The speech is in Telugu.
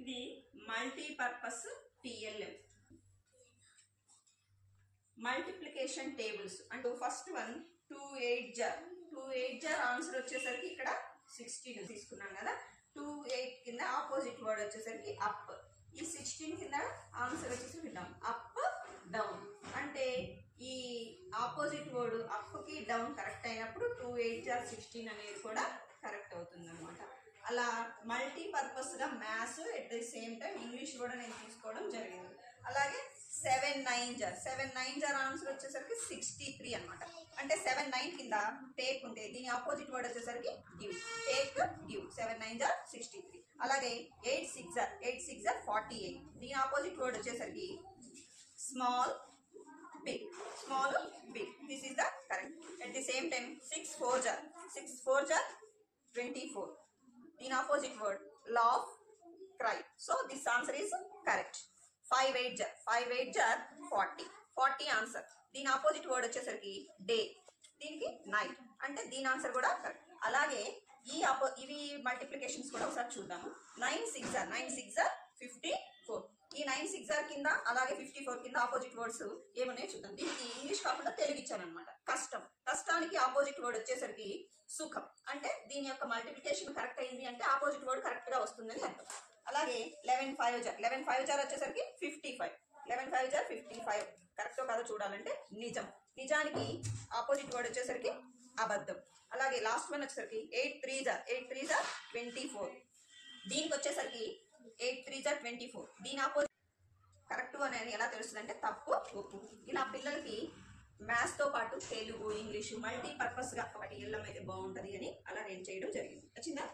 ఇది మల్టీపర్పస్ టిఎల్ఎం మల్టిప్లికేషన్ టేబుల్స్ అంటే ఫస్ట్ వన్ 2 8 జార్ ఆన్సర్ వచ్చేసరికి ఇక్కడ 16 తీసుకున్నాం కదా 2 8 కింద ఆపోజిట్ వర్డ్ వచ్చేసరికి అప్ ఈ 16 కింద ఆన్సర్ వచ్చేసరికి డౌన్ అప్ డౌన్ అంటే ఈ ఆపోజిట్ వర్డ్ అప్ కి డౌన్ కరెక్ట్ అయినప్పుడు 2 8 జార్ 16 అనేది కూడా కరెక్ట్ అవుతుంది అనమాట. అలా మల్టీపర్పస్ గా maths at the same time English కూడా నేను తీసుకోవడం జరిగింది. అలాగే 7 9 జార్ ఆన్సర్ వచ్చేసరికి 63 అనమాట. అంటే 7 9 కింద టేక్ ఉంటే దీని ఆపోజిట్ వర్డ్ వచ్చేసరికి గివ్ టేక్ గివ్ 7 9 జార్ 63. అలాగే 8 6 జార్ 48 దీని ఆపోజిట్ వర్డ్ వచ్చేసరికి small big this is the correct. At the same time 6 4 జార్ 24 దీని opposite word laugh cry. So this answer is correct. 5 8 జార్ 40 ఆన్సర్. దీని ఆపోజిట్ వర్డ్ వచ్చేసరికి డే దీనికి నైట్ అంటే దీని ఆన్సర్ కూడా కరెక్ట్. అలాగే ఇవి మల్టిప్లికేషన్స్ కూడా ఒకసారి చూద్దాము. 9 6 జార్ 54 ఈ 9 6 జార్ కింద అలాగే 54 కింద ఆపోజిట్ వర్డ్స్ ఏమన్నాయో చూద్దాం. దీనికి ఇంగ్లీష్ కాకుండా తెలుగు ఇచ్చాను అనమాట. కష్టానికి ఆపోజిట్ వర్డ్ వచ్చేసరికి సుఖం అంటే దీని యొక్క మల్టిప్లికేషన్ కరెక్ట్ అయింది అంటే ఆపోజిట్ వర్డ్ కరెక్ట్ గా వస్తుందని అర్థం. అలాగే 11 5 జార్ వచ్చేసరికి 55 11 5 జార్ 55 కరెక్ట్ కాదో చూడాలంటే నిజానికి ఆపోజిట్ వర్డ్ వచ్చేసరికి అబద్ధం. అలాగే లాస్ట్ వన్ వచ్చేసరికి 8 3 జార్ 24 దీనికి వచ్చేసరికి 8 3 జార్ 24 దీని ఆపోజిట్ కరెక్ట్ అనేది ఎలా తెలుస్తుంది అంటే తప్పు ఒప్పు. ఇలా పిల్లలకి మ్యాథ్స్ తో పాటు తెలుగు ఇంగ్లీషు మల్టీపర్పస్ గా ఒకటి ఎల్లం అయితే బాగుంటది అని అలా నేను చేయడం జరిగింది. వచ్చిందా?